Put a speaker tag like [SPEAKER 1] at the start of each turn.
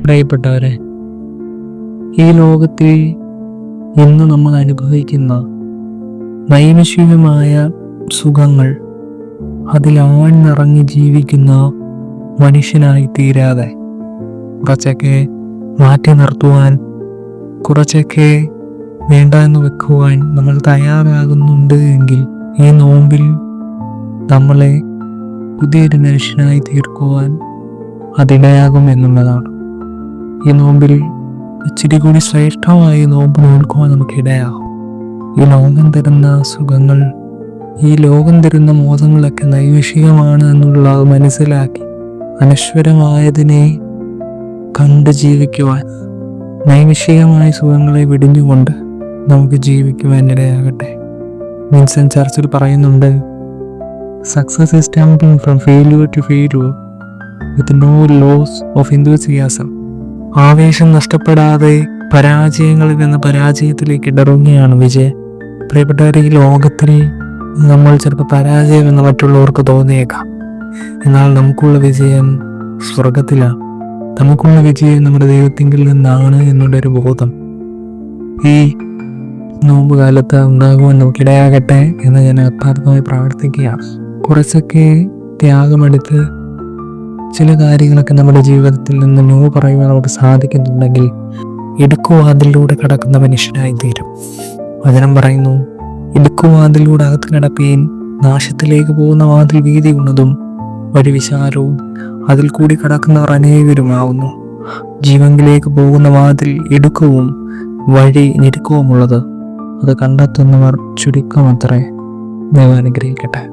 [SPEAKER 1] പ്രിയപ്പെട്ടവരെ, ഈ ലോകത്തിൽ ഇന്ന് നമ്മൾ അനുഭവിക്കുന്ന നൈമിഷികമായ സുഖങ്ങൾ അതിലാഴ്ന്നിറങ്ങി ജീവിക്കുന്ന മനുഷ്യനായി തീരാതെ കുറച്ചൊക്കെ മാറ്റി നിർത്തുവാൻ, കുറച്ചൊക്കെ വേണ്ട എന്ന് വെക്കുവാൻ നമ്മൾ തയ്യാറാകുന്നുണ്ട് എങ്കിൽ ഈ നോമ്പിൽ നമ്മളെ പുതിയൊരു മനുഷ്യനായി തീർക്കുവാൻ അതിടയാകും എന്നുള്ളതാണ്. ഈ നോമ്പിൽ ഇച്ചിരി കൂടി ശ്രേഷ്ഠമായി നോമ്പ് നോൽക്കുവാൻ നമുക്കിടയാകും. ഈ ലോകം തരുന്ന സുഖങ്ങൾ, ഈ ലോകം തരുന്ന മോദങ്ങളൊക്കെ നൈമിഷികമാണ് എന്നുള്ളത് മനസ്സിലാക്കി അനശ്വരമായതിനെ കണ്ട് ജീവിക്കുവാൻ, നൈമിഷികമായ സുഖങ്ങളെ വെടിഞ്ഞുകൊണ്ട് നമുക്ക് ജീവിക്കുവാൻ ഇടയാകട്ടെ. വിൻസെന്റ് ചർച്ചിൽ പറയുന്നുണ്ട്, success is stumbling from failure to failure with no loss of enthusiasm. ആവേശം നഷ്ടപ്പെടാതെ പരാജയങ്ങളിൽ നിന്ന് പരാജയത്തിലേക്ക് ഇടറുകയാണ് വിജയം. പ്രിയപ്പെട്ടവരെ, ഈ ലോകത്തിൽ നമ്മൾ ചിലപ്പോൾ പരാജയം എന്ന് മറ്റുള്ളവർക്ക് തോന്നിയേക്കാം. എന്നാൽ നമുക്കുള്ള വിജയം സ്വർഗത്തിലാണ്. നമുക്കുള്ള വിജയം നമ്മുടെ ദൈവത്തിങ്കിൽ നിന്നാണ് എന്നുള്ളൊരു ബോധം ഈ നോമ്പ് കാലത്ത് ഉണ്ടാകുവാൻ നമുക്കിടയാകട്ടെ എന്ന് ഞാൻ ആത്മാർത്ഥമായി പ്രാർത്ഥിക്കുകയാണ്. കുറച്ചൊക്കെ ത്യാഗമെടുത്ത് ചില കാര്യങ്ങളൊക്കെ നമ്മുടെ ജീവിതത്തിൽ നിന്ന് നോ പറയുവാൻ നമുക്ക് സാധിക്കുന്നുണ്ടെങ്കിൽ ഇടുക്കുവാതിലൂടെ കടക്കുന്ന മനുഷ്യനായി തീരും. വചനം പറയുന്നു, ഇടുക്കുവാതിലൂടെ അകത്ത് കിടപ്പീൻ, നാശത്തിലേക്ക് പോകുന്ന വാതിൽ വീതി ഉള്ളതും വഴി വിശാലവും, അതിൽ കൂടി കടക്കുന്നവർ അനേകരുമാവുന്നു. ജീവങ്കിലേക്ക് പോകുന്ന വാതിൽ ഇടുക്കവും വഴി ഞെരുക്കവുമുള്ളത്, അത് കണ്ടെത്തുന്നവർ ചുരുക്കമത്രേ. ദൈവം അനുഗ്രഹിക്കട്ടെ.